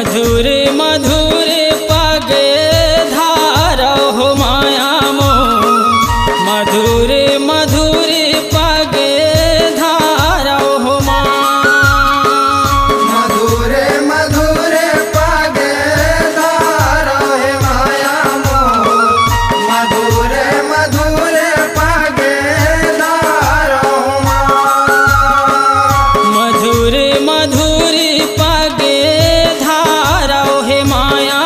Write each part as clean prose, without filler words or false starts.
मधुर मधुर पगे धारा हो माया मो, मधुर मधुर पगे धारा हो माँ। मधुर मधुर पगे धारा है माया मो, मधुर मधुर पगे धारा हो माँ। मधुर मधुर पगे धारा हे माया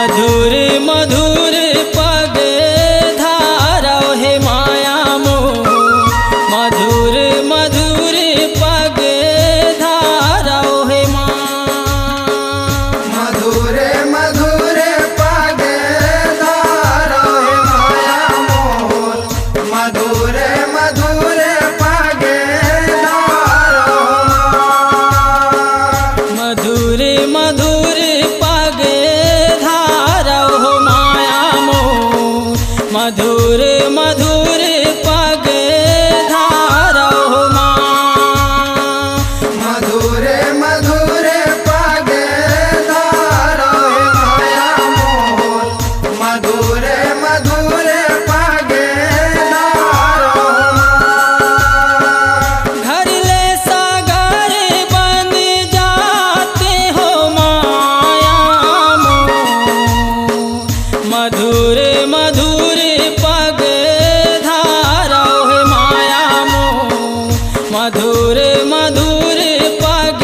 मधुर मधुर पग धारा हे माया मोर मधुर मधुर पग धारा हे माँ मधुर मधुर पग धारा हे माया मोर मधुर मधुर पग धारा मधुर मधुर पग धारा हो माया मोर मधुर मधुर पग धारा हो माँ मधुर मधुर पग धारा हे माया मोर मधुर मधुर पग धारा घर ले सागर बन जाते हो माया मोर मधुर मधुर पग धारा हे माया मोर मधुर मधुर पग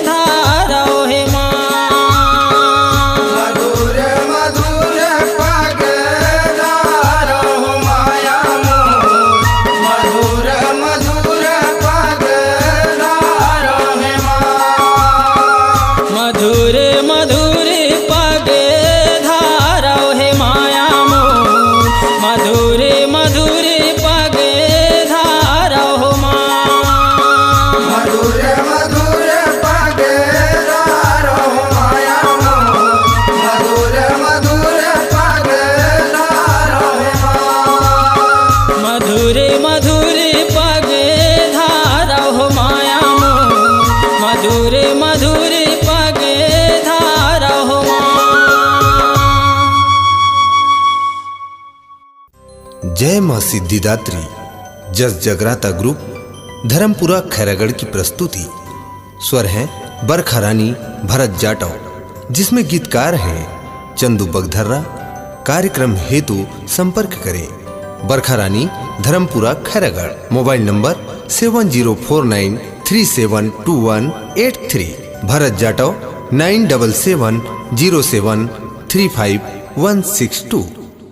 धारा हे माँ मधुर मधुर पग धारा हो माया मोर मधुर मधुर पग धारा हे माँ मधुर मधुर पग धारा हे माया मोर मधुर मधुर पग धारा हो माँ मधुर मधुर पग धारा हो माया मोर मधुर मधुर पग धारा हे माँ मधुर मधुर पग धारा हो माया मोर मधुर मधुर पग धारा हो माँ जय मां सिद्धिदात्री जस जगराता ग्रुप धर्मपुरा खैरागढ़ की प्रस्तुति। स्वर हैं बरखा रानी भरत जाटव, जिसमें गीतकार हैं चंदू बगधर्रा। कार्यक्रम हेतु संपर्क करें बरखा रानी धर्मपुरा खैरागढ़। Mobile number 7049372183। भरत जाटव 9770735162।